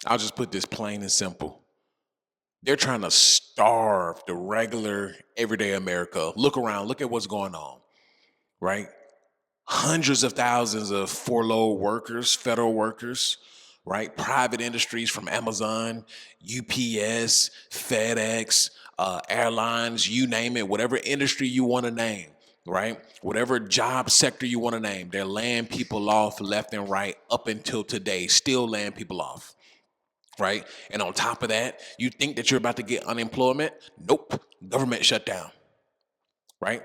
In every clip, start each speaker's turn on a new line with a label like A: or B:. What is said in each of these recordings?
A: I'll just put this plain and simple. They're trying to starve the regular, everyday America. Look around, look at what's going on, right? Hundreds of thousands of furloughed workers, federal workers, right? Private industries from Amazon, UPS, FedEx, airlines, you name it, whatever industry you want to name, right? Whatever job sector you want to name, they're laying people off left and right up until today, still laying people off, right? And on top of that, you think that you're about to get unemployment? Nope, government shutdown, right?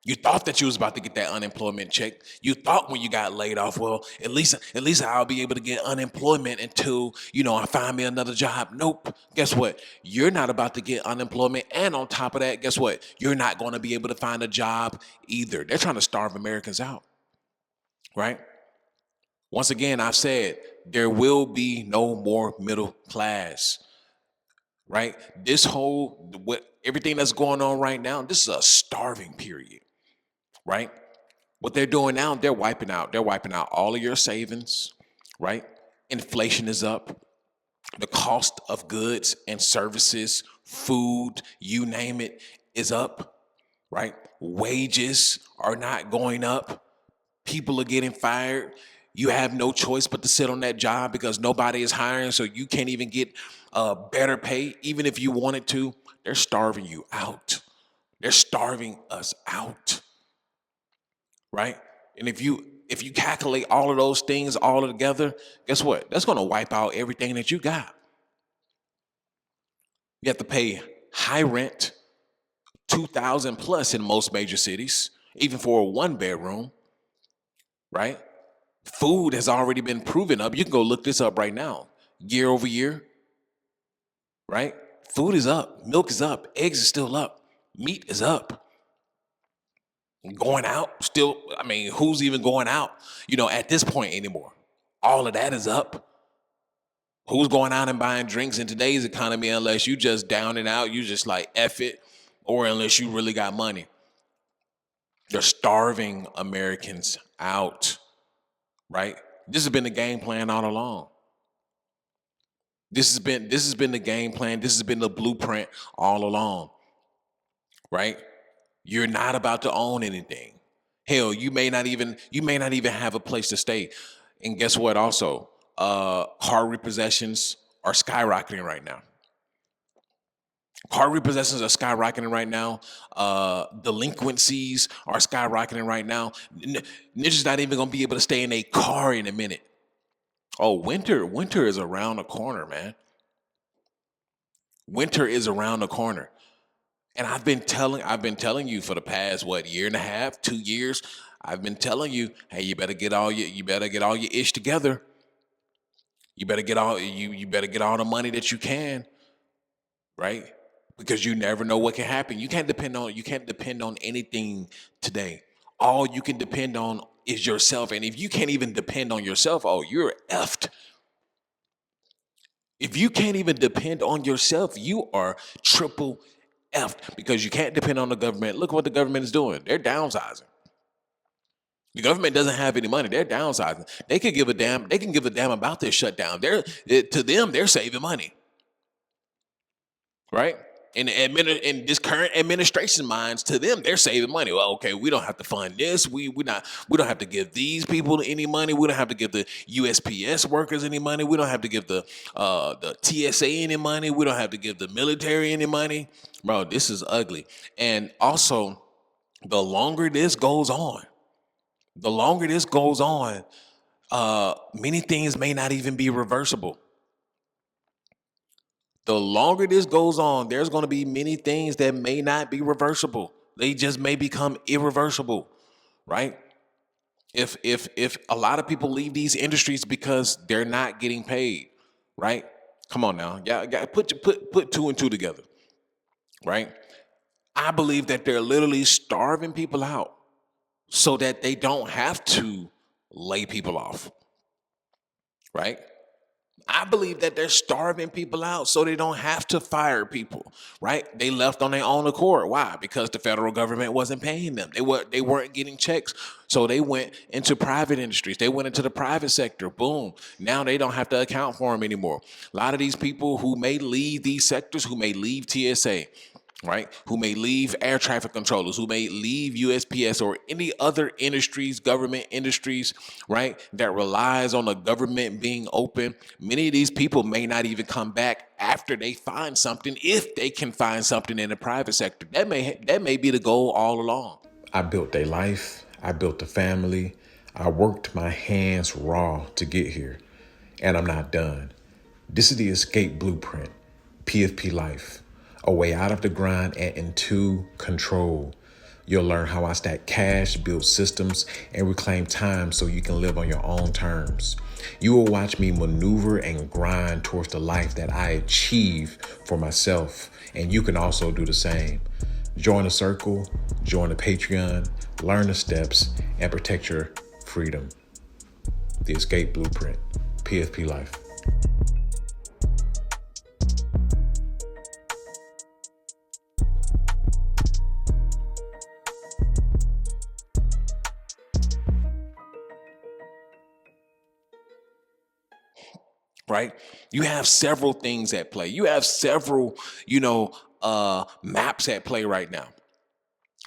A: You thought that you was about to get that unemployment check. You thought when you got laid off, well, at least I'll be able to get unemployment until, I find me another job. Nope. Guess what? You're not about to get unemployment. And on top of that, guess what? You're not going to be able to find a job either. They're trying to starve Americans out, right? Once again, I've said there will be no more middle class, right? This whole, what everything that's going on right now, this is a starving period, right? What they're doing now, they're wiping out all of your savings, right? Inflation is up. The cost of goods and services, food, you name it, is up, right? Wages are not going up. People are getting fired. You have no choice but to sit on that job because nobody is hiring, so you can't even get better pay, even if you wanted to. They're starving you out. They're starving us out, right? And if you calculate all of those things all together, guess what? That's going to wipe out everything that you got. You have to pay high rent, 2,000 plus in most major cities, even for a one bedroom, right? Food has already been proven up. You can go look this up right now. Year over year, right? Food is up, milk is up, eggs is still up, meat is up. Going out, still, I mean, who's even going out, at this point anymore? All of that is up. Who's going out and buying drinks in today's economy unless you just down and out, you just like F it, or unless you really got money? They're starving Americans out, right? This has been the game plan all along. This has been the game plan. This has been the blueprint all along, right? You're not about to own anything. Hell, you may not even have a place to stay. And guess what? Also, car repossessions are skyrocketing right now. Car repossessions are skyrocketing right now. Delinquencies are skyrocketing right now. Ninjas not even gonna be able to stay in a car in a minute. Oh, winter is around the corner, man. Winter is around the corner. And I've been telling you for the past year and a half, 2 years. I've been telling you, hey, you better get all your ish together. You better get all the money that you can, right? Because you never know what can happen. You can't depend on anything today. All you can depend on is yourself. And if you can't even depend on yourself, oh, you're effed. If you can't even depend on yourself, you are triple effed because you can't depend on the government. Look what the government is doing. They're downsizing. The government doesn't have any money. They're downsizing. They could give a damn. They can give a damn about this shutdown. To them, they're saving money, right? In this current administration minds, to them, they're saving money. Well, okay, we don't have to fund this. We don't have to give these people any money. We don't have to give the USPS workers any money. We don't have to give the TSA any money. We don't have to give the military any money. Bro, this is ugly. And also, the longer this goes on, the longer this goes on, many things may not even be reversible. The longer this goes on, there's going to be many things that may not be reversible. They just may become irreversible, right? If a lot of people leave these industries because they're not getting paid, right? Come on now, yeah, put two and two together, right? I believe that they're literally starving people out so that they don't have to lay people off, right? I believe that they're starving people out so they don't have to fire people, right? They left on their own accord. Why? Because the federal government wasn't paying them. They weren't getting checks. So they went into private industries. They went into the private sector. Boom. Now they don't have to account for them anymore. A lot of these people who may leave these sectors, who may leave TSA, right? Who may leave air traffic controllers, who may leave USPS or any other industries, government industries, right? That relies on the government being open. Many of these people may not even come back after they find something, if they can find something in the private sector. That may be the goal all along. I built a life. I built a family. I worked my hands raw to get here, and I'm not done. This is the escape blueprint, PFP life, a way out of the grind and into control. You'll learn how I stack cash, build systems, and reclaim time so you can live on your own terms. You will watch me maneuver and grind towards the life that I achieve for myself, and you can also do the same. Join the circle, join the Patreon, learn the steps, and protect your freedom. The Escape Blueprint, PFP Life. Right? You have several things at play. You have several, maps at play right now,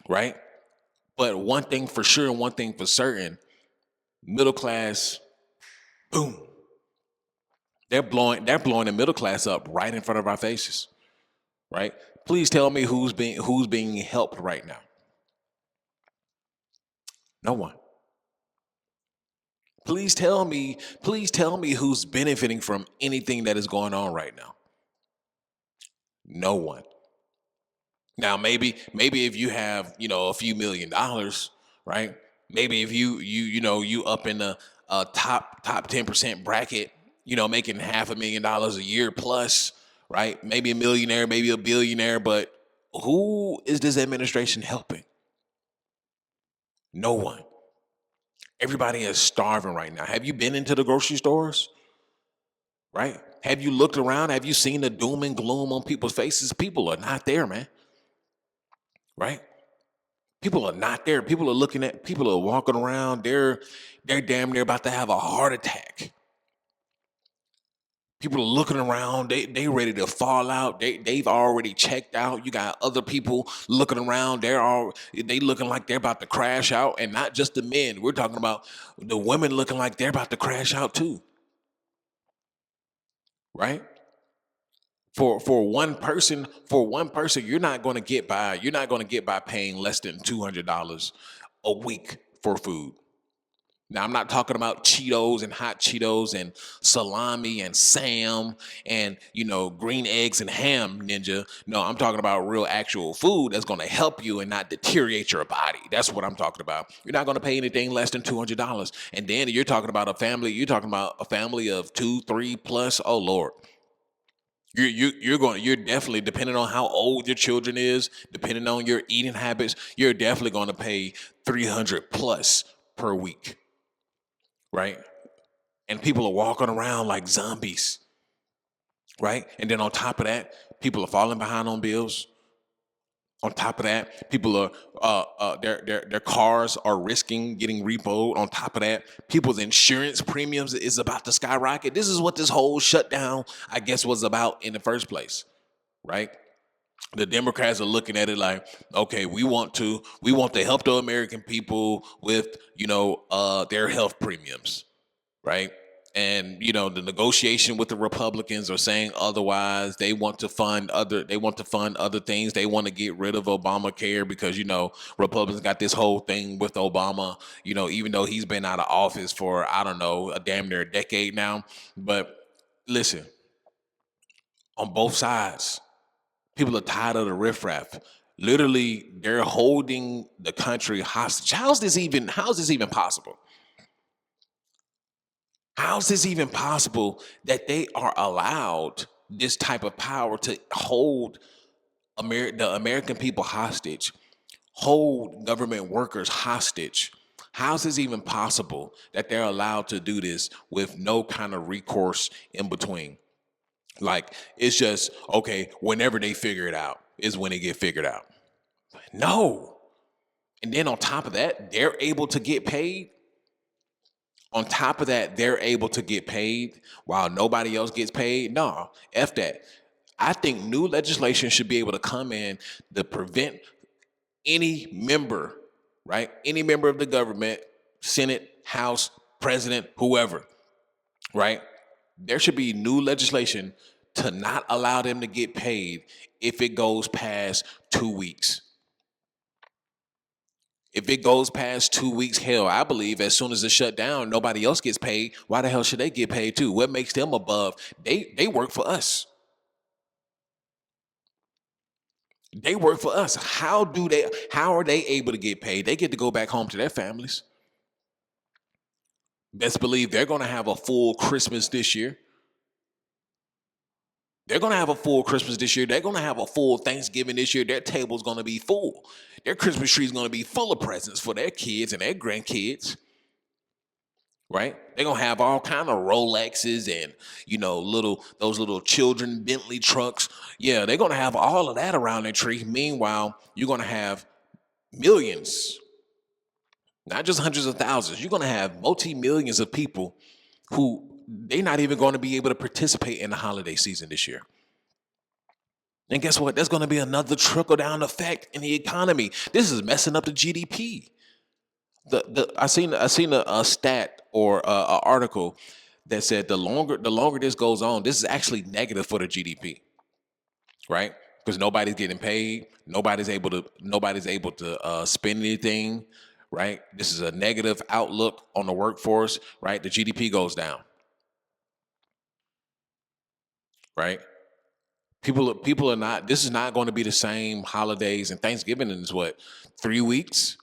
A: right? But one thing for sure and one thing for certain, middle class, boom. They're blowing the middle class up right in front of our faces, right? Please tell me who's being helped right now. No one. Please tell me who's benefiting from anything that is going on right now. No one. Now, maybe if you have, a few $1 million, right? Maybe if you up in the top 10% bracket, making $500,000 a year plus, right? Maybe a millionaire, maybe a billionaire, but who is this administration helping? No one. Everybody is starving right now. Have you been into the grocery stores? Right? Have you looked around? Have you seen the doom and gloom on people's faces? People are not there, man. Right? People are not there. People are walking around. They're damn near about to have a heart attack. People are looking around. They ready to fall out. They've already checked out. You got other people looking around. They looking like they're about to crash out, and not just the men. We're talking about the women looking like they're about to crash out too. Right? For one person, you're not going to get by. You're not going to get by paying less than $200 a week for food. Now, I'm not talking about Cheetos and hot Cheetos and salami and Sam and, green eggs and ham, ninja. No, I'm talking about real actual food that's going to help you and not deteriorate your body. That's what I'm talking about. You're not going to pay anything less than $200. And then you're talking about a family of two, three plus. Oh, Lord. You're definitely, depending on how old your children is, depending on your eating habits, you're definitely going to pay 300 plus per week, right? And people are walking around like zombies, right? And then on top of that, people are falling behind on bills. On top of that, people are their cars are risking getting repoed. On top of that, people's insurance premiums is about to skyrocket. This is what this whole shutdown, I guess, was about in the first place, right? The Democrats are looking at it like, okay, we want to help the American people with their health premiums, right? And the negotiation with the Republicans are saying otherwise. They want to fund other things. They want to get rid of Obamacare because Republicans got this whole thing with Obama. Even though he's been out of office for, I don't know, a damn near a decade now. But listen, on both sides, people are tired of the riffraff. Literally, they're holding the country hostage. How is this even possible? How is this even possible that they are allowed this type of power to hold the American people hostage, hold government workers hostage? How's this even possible that they're allowed to do this with no kind of recourse in between? Like, it's just, okay, whenever they figure it out is when it get figured out. No. And then on top of that, they're able to get paid. On top of that, they're able to get paid while nobody else gets paid. No, F that. I think new legislation should be able to come in to prevent any member, right? Any member of the government, Senate, House, President, whoever, right? There should be new legislation to not allow them to get paid if it goes past 2 weeks. If it goes past 2 weeks, hell, I believe as soon as it's shut down, nobody else gets paid. Why the hell should they get paid too? What makes them above? They work for us. They work for us. How are they able to get paid? They get to go back home to their families. Best believe they're gonna have a full Christmas this year. They're gonna have a full Christmas this year. They're gonna have a full Thanksgiving this year. Their table's gonna be full. Their Christmas tree's gonna be full of presents for their kids and their grandkids. Right? They're gonna have all kind of Rolexes and those little children Bentley trucks. Yeah, they're gonna have all of that around their tree. Meanwhile, you're gonna have millions, not just hundreds of thousands. You're gonna have multi-millions of people who they're not even going to be able to participate in the holiday season this year. And guess what? There's going to be another trickle down effect in the economy. This is messing up the GDP. I seen a stat or a article that said the longer this goes on, this is actually negative for the GDP, right? Because nobody's getting paid, nobody's able to spend anything, right? This is a negative outlook on the workforce, right? The GDP goes down, right? People are not. This is not going to be the same holidays, and Thanksgiving is what, 3 weeks,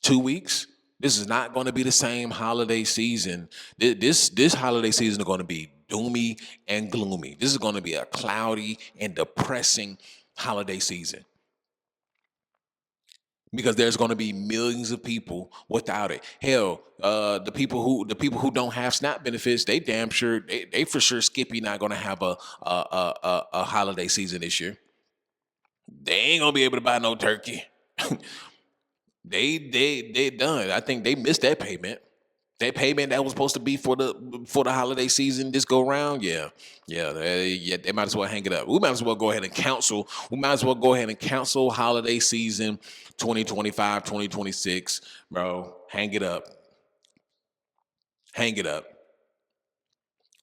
A: 2 weeks. This is not going to be the same holiday season. This holiday season is going to be doomy and gloomy. This is going to be a cloudy and depressing holiday season because there's going to be millions of people without it. Hell, the people who don't have SNAP benefits, they damn sure they for sure Skippy not going to have a holiday season this year. They ain't gonna be able to buy no turkey. They done. I think they missed that payment. That payment that was supposed to be for the holiday season this go round, they might as well hang it up. We might as well go ahead and cancel. We might as well go ahead and cancel holiday season 2025, 2026, bro. Hang it up. Hang it up.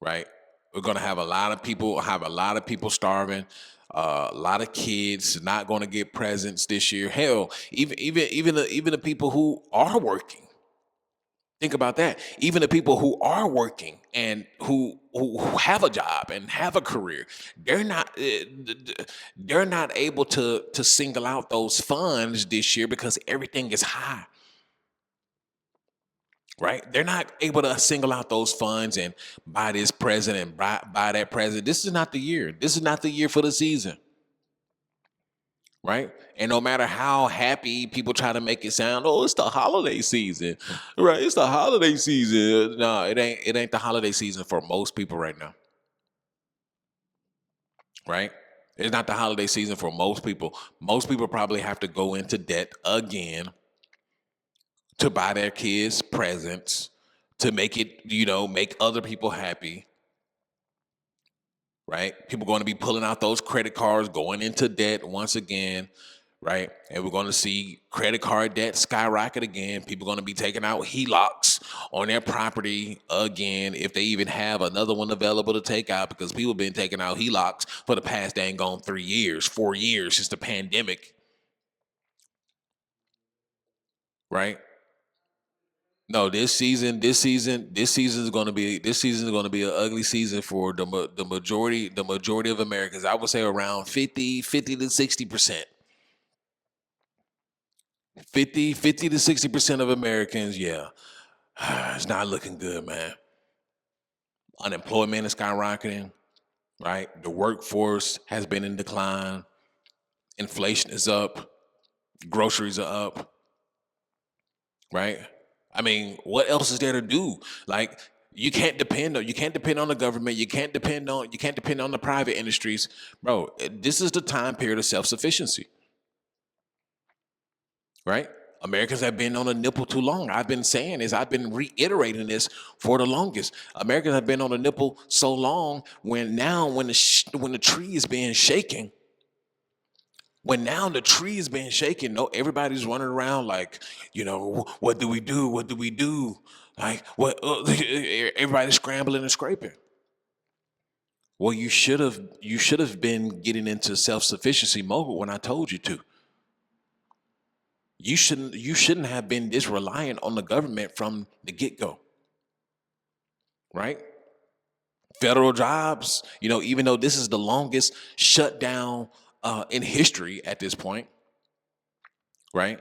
A: Right? We're gonna have a lot of people starving. A lot of kids not going to get presents this year. Hell, even the people who are working. Think about that. Even the people who are working and who have a job and have a career, they're not able to single out those funds this year because everything is high. Right? They're not able to single out those funds and buy this present and buy that present. This is not the year. This is not the year for the season. Right? And no matter how happy people try to make it sound, oh, it's the holiday season. Right? It's the holiday season. No, it ain't the holiday season for most people right now. Right? It's not the holiday season for most people. Most people probably have to go into debt again to buy their kids presents, to make it, make other people happy. Right? People going to be pulling out those credit cards, going into debt once again, right? And we're going to see credit card debt skyrocket again. People going to be taking out HELOCs on their property again, if they even have another one available to take out, because people been taking out HELOCs for the past dang gone 3 years, 4 years since the pandemic, right? No, this season is going to be an ugly season for the majority of Americans. I would say around 50 to 60%. 50 to 60% of Americans, yeah. It's not looking good, man. Unemployment is skyrocketing, right? The workforce has been in decline. Inflation is up. Groceries are up, right? I mean, what else is there to do? Like, you can't depend on the government. You can't depend on the private industries, bro. This is the time period of self sufficiency, right? Americans have been on a nipple too long. I've been saying this. I've been reiterating this for the longest. Americans have been on a nipple so long when the tree is being shaken. When now the tree is being shaken, no, everybody's running around like, what do we do? What do we do? Like, what? Everybody's scrambling and scraping. Well, you should have been getting into self sufficiency mode when I told you to. You shouldn't have been this reliant on the government from the get go, right? Federal jobs, even though this is the longest shutdown in history at this point, right?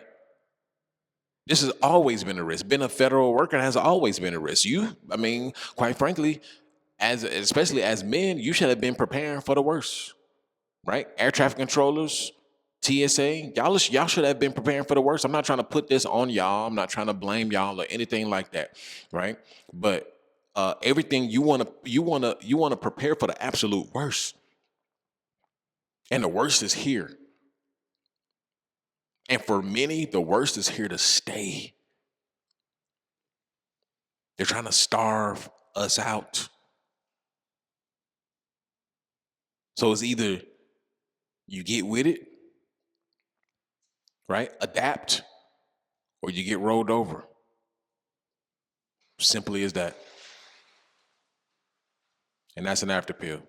A: This has always been a risk. Being a federal worker has always been a risk. I mean, quite frankly, especially as men, you should have been preparing for the worst, right? Air traffic controllers, TSA, y'all should have been preparing for the worst. I'm not trying to put this on y'all. I'm not trying to blame y'all or anything like that, right? But everything you wanna prepare for the absolute worst, and the worst is here. And for many, the worst is here to stay. They're trying to starve us out. So it's either you get with it, right? Adapt, or you get rolled over. Simply as that. And that's an after pill.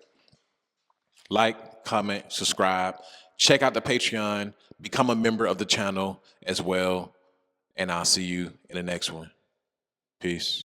A: Like, comment, subscribe, check out the Patreon, become a member of the channel as well. And I'll see you in the next one. Peace.